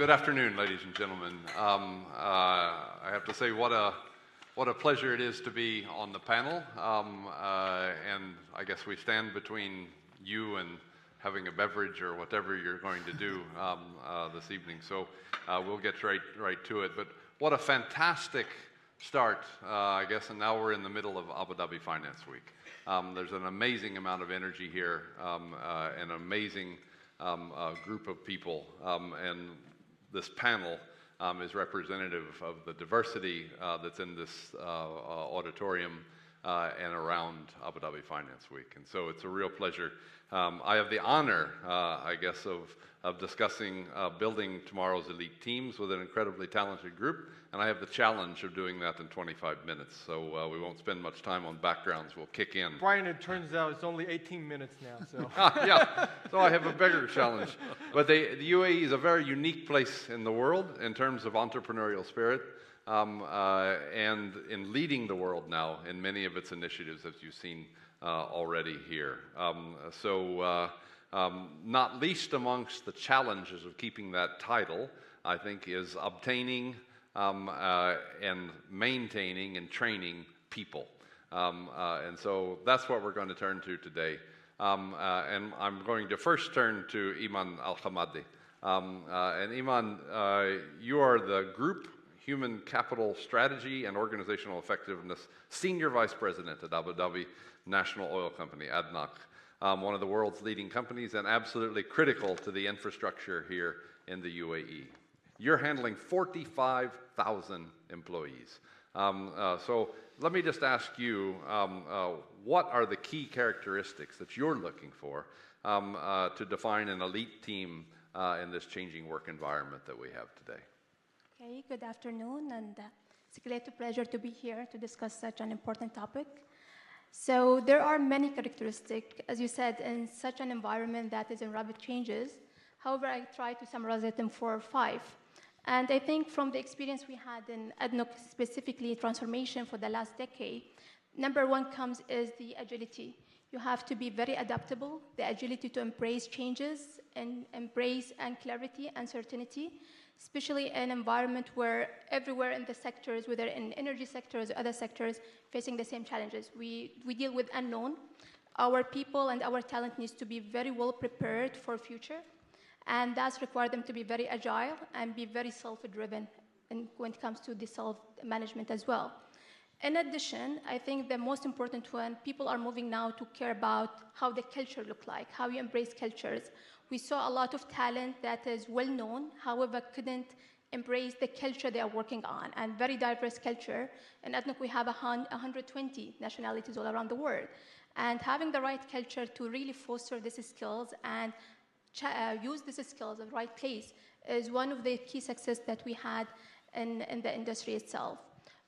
Good afternoon, ladies and gentlemen. I have to say, what a pleasure it is to be on the panel. And I guess we stand between you and having a beverage or whatever you're going to do this evening. So we'll get right to it. But what a fantastic start, I guess. And now we're in the middle of Abu Dhabi Finance Week. There's an amazing amount of energy here, an amazing group of people, and this panel is representative of the diversity that's in this auditorium and around Abu Dhabi Finance Week. And so it's a real pleasure. I have the honor, I guess, of discussing building tomorrow's elite teams with an incredibly talented group, and I have the challenge of doing that in 25 minutes. So we won't spend much time on backgrounds. We'll kick in. Brian, it turns out it's only 18 minutes now. So. Yeah, so I have a bigger challenge. But the UAE is a very unique place in the world in terms of entrepreneurial spirit and in leading the world now in many of its initiatives, as you've seen already here. Not least amongst the challenges of keeping that title, I think, is obtaining and maintaining and training people. And so that's what we're going to turn to today. And I'm going to first turn to Iman Al-Hamadi. And Iman, you are the Group Human Capital Strategy and Organizational Effectiveness Senior Vice President at Abu Dhabi National Oil Company, ADNOC, one of the world's leading companies and absolutely critical to the infrastructure here in the UAE. You're handling 45,000 employees. So let me just ask you, what are the key characteristics that you're looking for to define an elite team in this changing work environment that we have today? Okay, good afternoon, and it's a great pleasure to be here to discuss such an important topic. So there are many characteristics, as you said, in such an environment that is in rapid changes. However, I try to summarize it in 4 or 5. And I think from the experience we had in ADNOC, specifically transformation for the last decade, number 1 comes is the agility. You have to be very adaptable, the agility to embrace changes and embrace and clarity and certainty, especially in an environment where everywhere in the sectors, whether in energy sectors or other sectors, facing the same challenges. We deal with unknown. Our people and our talent needs to be very well prepared for future, and that's required them to be very agile and be very self-driven when it comes to the self-management as well. In addition, I think the most important one, people are moving now to care about how the culture look like, how you embrace cultures. We saw a lot of talent that is well known, however, couldn't embrace the culture they are working on, and very diverse culture. In ADNOC, we have 120 nationalities all around the world. And having the right culture to really foster these skills and use these skills in the right place is one of the key success that we had in the industry itself.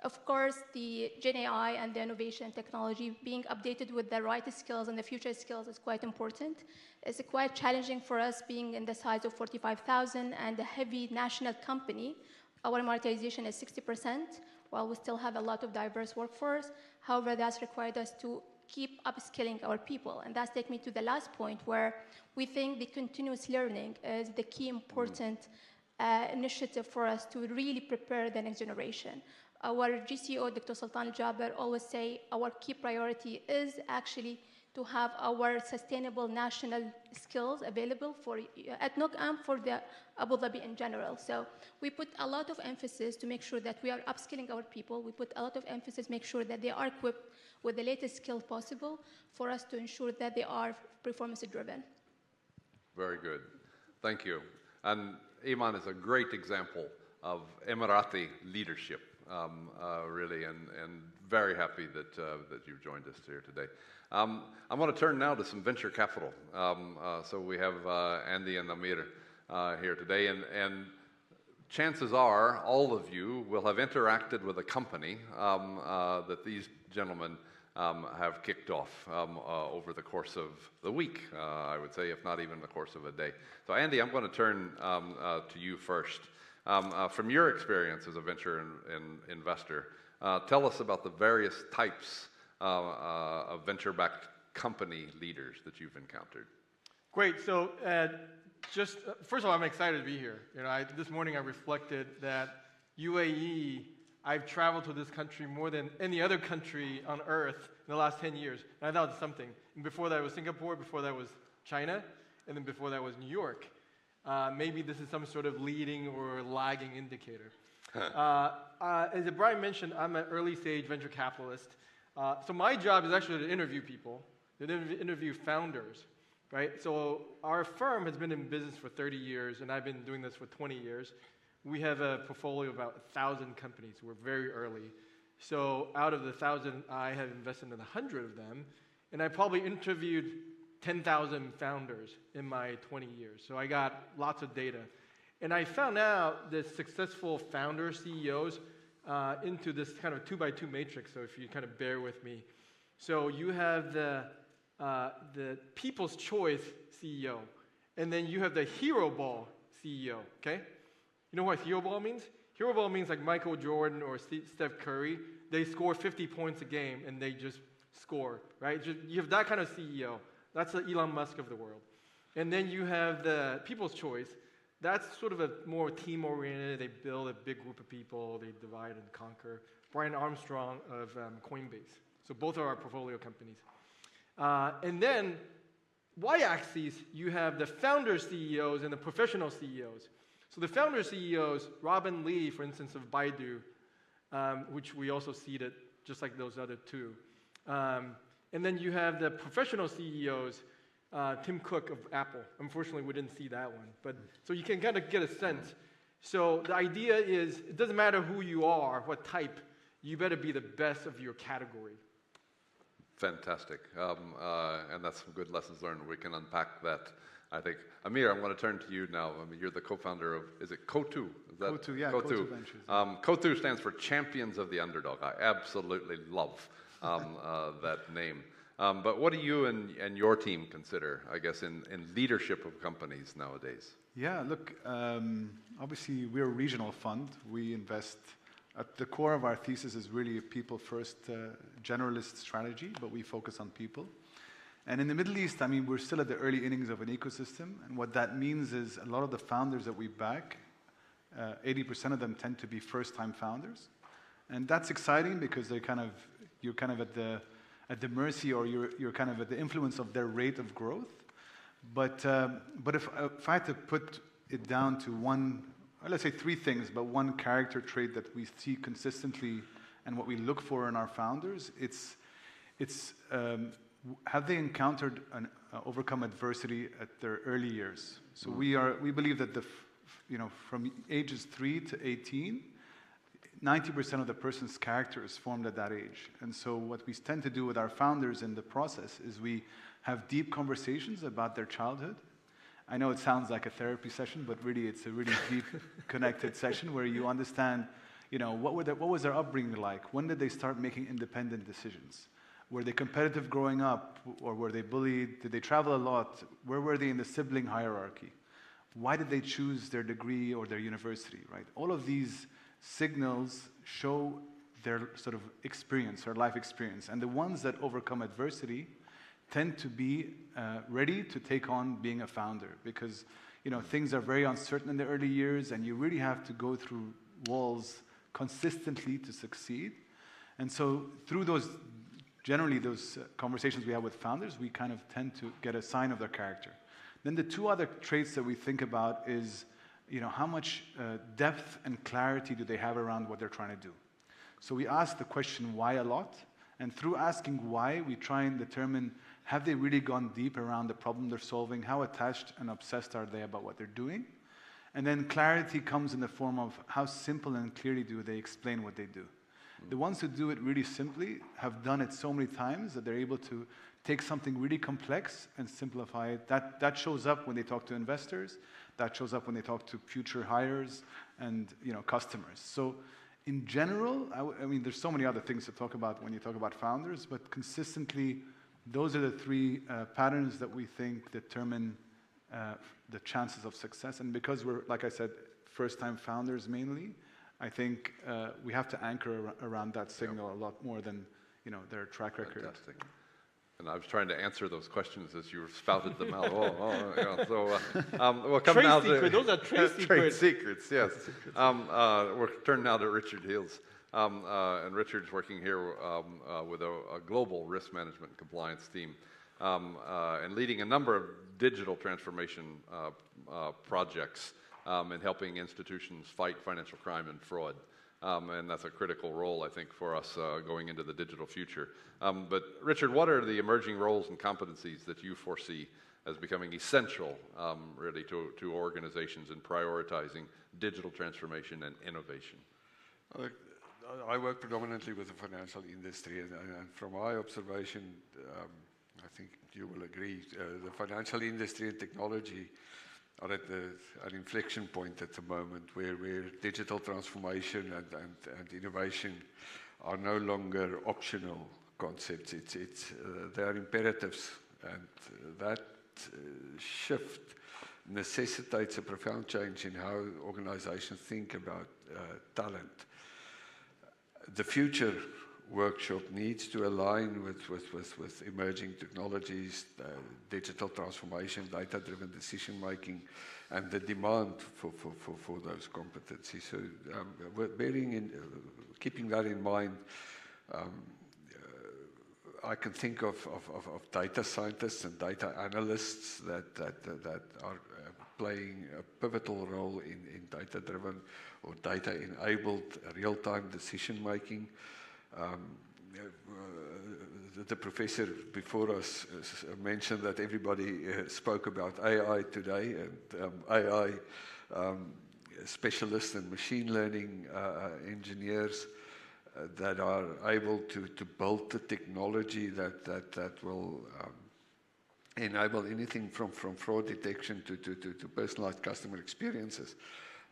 Of course, the Gen AI and the innovation technology being updated with the right skills and the future skills is quite important. It's quite challenging for us being in the size of 45,000 and a heavy national company. Our monetization is 60%, while we still have a lot of diverse workforce. However, that's required us to keep upskilling our people. And that's take me to the last point, where we think the continuous learning is the key important initiative for us to really prepare the next generation. Our GCO, Dr. Sultan Al-Jaber, always say our key priority is actually to have our sustainable national skills available for ADNOC and for the Abu Dhabi in general. So we put a lot of emphasis to make sure that we are upskilling our people. We put a lot of emphasis to make sure that they are equipped with the latest skill possible for us to ensure that they are performance-driven. Very good. Thank you. And Iman is a great example of Emirati leadership. Really, and very happy that you've joined us here today. I want to turn now to some venture capital. So we have Andy and Amir here today, and chances are all of you will have interacted with a company that these gentlemen have kicked off over the course of the week, I would say, if not even the course of a day. So Andy, I'm going to turn to you first. From your experience as a venture investor, tell us about the various types of venture-backed company leaders that you've encountered. Great. So first of all, I'm excited to be here. This morning I reflected that UAE, I've traveled to this country more than any other country on earth in the last 10 years. And I thought it was something. And before that was Singapore, before that was China, and then before that was New York. Maybe this is some sort of leading or lagging indicator. As Brian mentioned, I'm an early stage venture capitalist. So my job is actually to interview people, to interview founders, right? So our firm has been in business for 30 years, and I've been doing this for 20 years. We have a portfolio of about 1,000 companies. We're very early. So out of the 1,000, I have invested in 100 of them, and I probably interviewed 10,000 founders in my 20 years. So I got lots of data. And I found out that successful founder CEOs into this kind of 2x2 matrix, so if you kind of bear with me. So you have the People's Choice CEO, and then you have the Hero Ball CEO, okay? You know what Hero Ball means? Hero Ball means like Michael Jordan or Steph Curry. They score 50 points a game, and they just score, right? You have that kind of CEO. That's the Elon Musk of the world. And then you have the People's Choice. That's sort of a more team-oriented. They build a big group of people. They divide and conquer. Brian Armstrong of Coinbase. So both are our portfolio companies. And then y-axis, you have the founder CEOs and the professional CEOs. So the founder CEOs, Robin Lee, for instance, of Baidu, which we also seeded, just like those other two. And then you have the professional CEOs, Tim Cook of Apple. Unfortunately, we didn't see that one. But so you can kind of get a sense. So the idea is, it doesn't matter who you are, what type, you better be the best of your category. Fantastic. And that's some good lessons learned. We can unpack that, I think. Amir, I'm going to turn to you now. I mean, you're the co-founder of, is it Coatue? Coatue, yeah. Coatue. Coatue Ventures. Coatue stands for Champions of the Underdog. I absolutely love that name. But what do you and your team consider, I guess, in leadership of companies nowadays? Yeah, look, obviously we're a regional fund. We invest, at the core of our thesis is really a people-first generalist strategy, but we focus on people. And in the Middle East, I mean, we're still at the early innings of an ecosystem. And what that means is a lot of the founders that we back, 80% of them tend to be first-time founders. And that's exciting because you're kind of at the mercy, or you're kind of at the influence of their rate of growth. But if I had to put it down to one, let's say three things, but one character trait that we see consistently and what we look for in our founders, it's have they encountered and overcome adversity at their early years? So we believe that from ages 3 to 18, 90% of the person's character is formed at that age. And so what we tend to do with our founders in the process is we have deep conversations about their childhood. I know it sounds like a therapy session, but really it's a really deep, connected session where you understand, what was their upbringing like? When did they start making independent decisions? Were they competitive growing up, or were they bullied? Did they travel a lot? Where were they in the sibling hierarchy? Why did they choose their degree or their university, right? All of these signals show their sort of experience, their life experience. And the ones that overcome adversity tend to be ready to take on being a founder, because things are very uncertain in the early years, and you really have to go through walls consistently to succeed. And so through those conversations we have with founders, we kind of tend to get a sign of their character. Then the two other traits that we think about is how much depth and clarity do they have around what they're trying to do. So we ask the question why a lot, and through asking why, we try and determine, have they really gone deep around the problem they're solving? How attached and obsessed are they about what they're doing? And then clarity comes in the form of how simple and clearly do they explain what they do. The ones who do it really simply have done it so many times that they're able to take something really complex and simplify it. That shows up when they talk to investors. That shows up when they talk to future hires and customers. So in general, I mean, there's so many other things to talk about when you talk about founders, but consistently, those are the three patterns that we think determine the chances of success. And because we're, like I said, first-time founders mainly, I think we have to anchor around that signal a lot more than their track record. Fantastic. And I was trying to answer those questions as you spouted them out. Yeah. So we'll come now to those are trade secrets. trade secrets. Yes. We're turning now to Richard Hills, and Richard's working here with a global risk management and compliance team, and leading a number of digital transformation projects and helping institutions fight financial crime and fraud. And that's a critical role, I think, for us going into the digital future. But Richard, what are the emerging roles and competencies that you foresee as becoming essential, really, to organizations in prioritizing digital transformation and innovation? I work predominantly with the financial industry, and from my observation, I think you will agree, the financial industry and technology are at an inflection point at the moment where digital transformation and innovation are no longer optional concepts. They are imperatives, and that shift necessitates a profound change in how organizations think about talent. The future workshop needs to align with emerging technologies, digital transformation, data-driven decision-making, and the demand for those competencies. So keeping that in mind, I can think of data scientists and data analysts that are playing a pivotal role in data-driven or data-enabled real-time decision-making. The professor before us mentioned that everybody spoke about AI today, and AI specialists and machine learning engineers that are able to build the technology that will enable anything from fraud detection to personalized customer experiences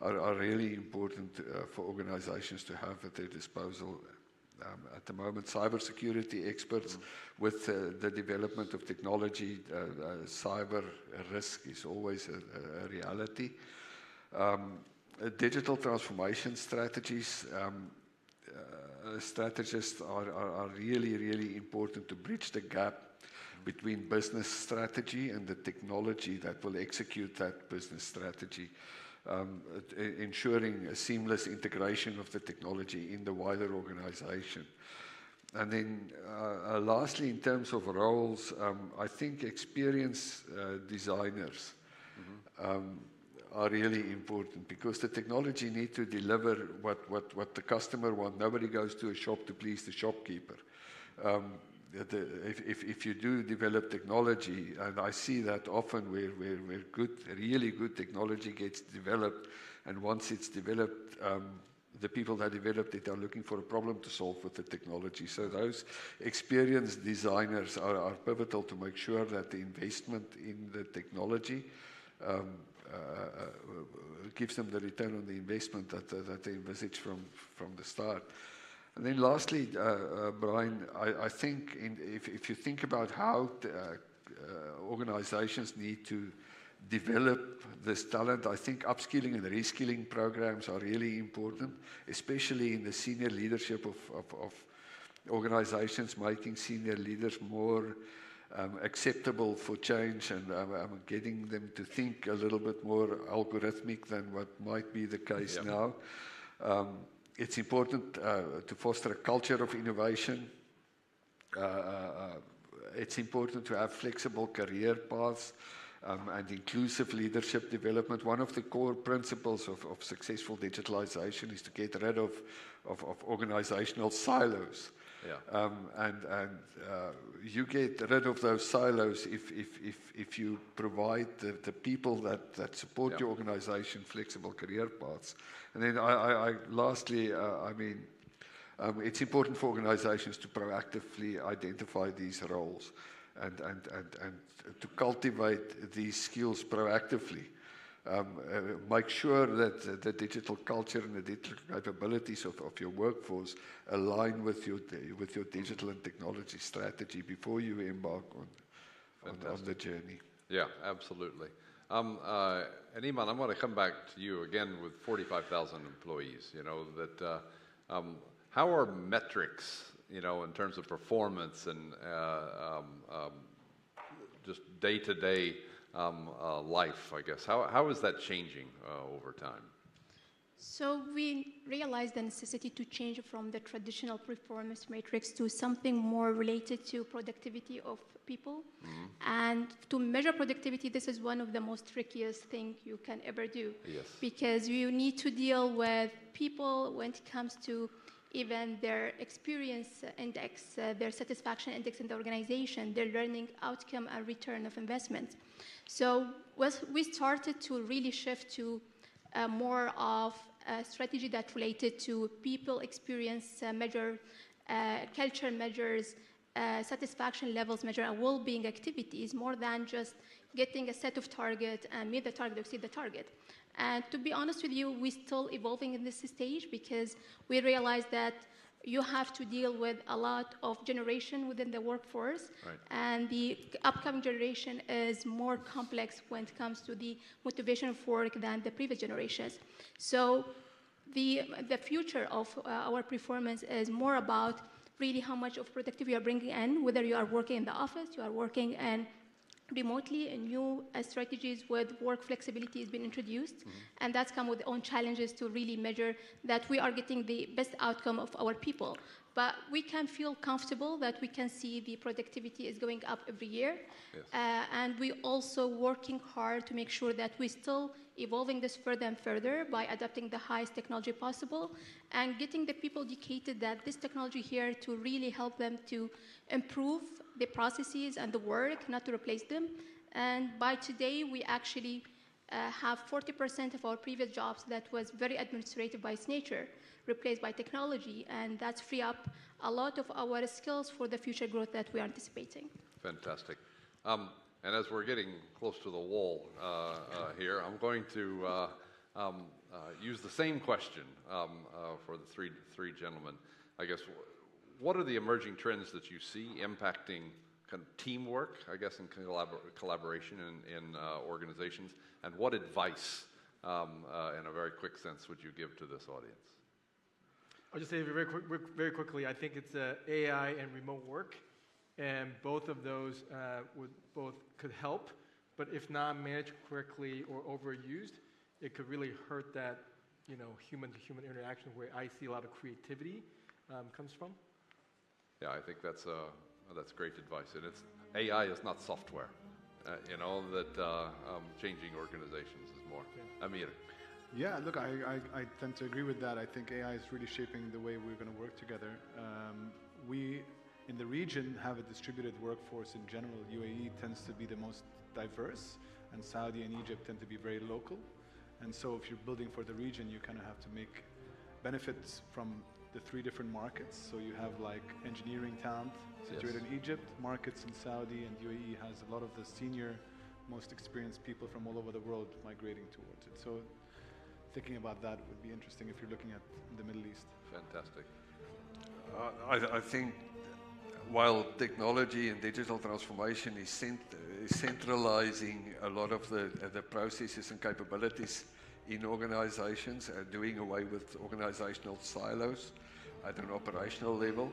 are really important for organizations to have at their disposal. At the moment, cybersecurity experts with the development of technology, cyber risk is always a reality. Digital transformation strategists are really important to bridge the gap between business strategy and the technology that will execute that business strategy. Ensuring a seamless integration of the technology in the wider organization. And then lastly, in terms of roles, I think experienced designers are really important, because the technology needs to deliver what the customer wants. Nobody goes to a shop to please the shopkeeper. If you do develop technology, and I see that often where really good technology gets developed, and once it's developed, the people that developed it are looking for a problem to solve with the technology. So those experienced designers are pivotal to make sure that the investment in the technology gives them the return on the investment that they envisage from the start. And then lastly, Brian, I think if you think about how organizations need to develop this talent, I think upskilling and reskilling programs are really important, especially in the senior leadership of organizations, making senior leaders more acceptable for change, and getting them to think a little bit more algorithmic than what might be the case now. It's important to foster a culture of innovation. It's important to have flexible career paths and inclusive leadership development. One of the core principles of successful digitalization is to get rid of organizational silos. Yeah. And you get rid of those silos if you provide the people that support your organization flexible career paths. And then lastly, it's important for organizations to proactively identify these roles and to cultivate these skills proactively. Make sure that the digital culture and the digital capabilities of your workforce align with your digital and technology strategy before you embark on the journey. Yeah, absolutely. And Iman, I'm going to come back to you again with 45,000 employees. How are metrics you know, in terms of performance and just day-to-day life, I guess. How is that changing over time? So we realized the necessity to change from the traditional performance matrix to something more related to productivity of people. And to measure productivity, this is one of the most trickiest things you can ever do. Yes. Because you need to deal with people when it comes to even their experience index, their satisfaction index in the organization, their learning outcome and return of investment. So we started to really shift to more of a strategy that related to people experience measure, culture measures, satisfaction levels measure, and well-being activities, more than just getting a set of target and meet the target or exceed the target. And to be honest with you, we're still evolving in this stage because we realize that you have to deal with a lot of generation within the workforce. Right. And the upcoming generation is more complex when it comes to the motivation for work than the previous generations. So the future of our performance is more about really how much of productivity you are bringing in, whether you are working in the office, you are working in remotely, and new strategies with work flexibility has been introduced, and that's come with its own challenges to really measure that we are getting the best outcome of our people. But we can feel comfortable that we can see the productivity is going up every year. Yes. And we also working hard to make sure that we're still evolving this further and further by adopting the highest technology possible and getting the people educated that this technology here to really help them to improve the processes and the work, not to replace them. And by today, we actually have 40% of our previous jobs that was very administrative by its nature, replaced by technology, and that's free up a lot of our skills for the future growth that we are anticipating. Fantastic. And as we're getting close to the wall here, I'm going to use the same question for the three gentlemen. I guess, what are the emerging trends that you see impacting kind of teamwork, I guess, and collaboration in organizations? And what advice, in a very quick sense, would you give to this audience? I'll just say very quickly, I think it's AI and remote work, and both of those could help, but if not managed correctly or overused, it could really hurt that human-to-human interaction where I see a lot of creativity comes from. Yeah, I think that's great advice, and AI is not software. Changing organizations is more. Yeah. Amir. Yeah, look, I tend to agree with that. I think AI is really shaping the way we're going to work together. We, in the region, have a distributed workforce in general. UAE tends to be the most diverse, and Saudi and Egypt tend to be very local. And so if you're building for the region, you kind of have to make benefits from the three different markets. So you have like engineering talent situated in Egypt, markets in Saudi, and UAE has a lot of the senior, most experienced people from all over the world migrating towards it. So thinking about that would be interesting if you're looking at the Middle East. Fantastic. I think while technology and digital transformation is centralizing a lot of the processes and capabilities in organizations and doing away with organizational silos at an operational level,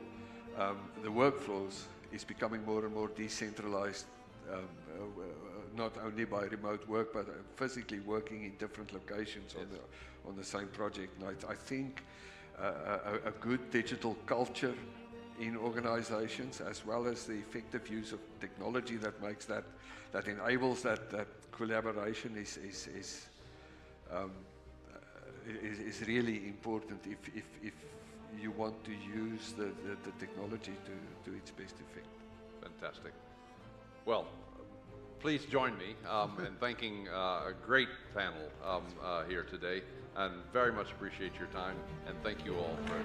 the workflows is becoming more and more decentralized, not only by remote work, but physically working in different locations on the same project. And I think a good digital culture in organizations, as well as the effective use of technology that makes that enables that collaboration is really important if you want to use the technology to its best effect. Fantastic. Well, please join me in thanking a great panel here today, and very much appreciate your time, and thank you all for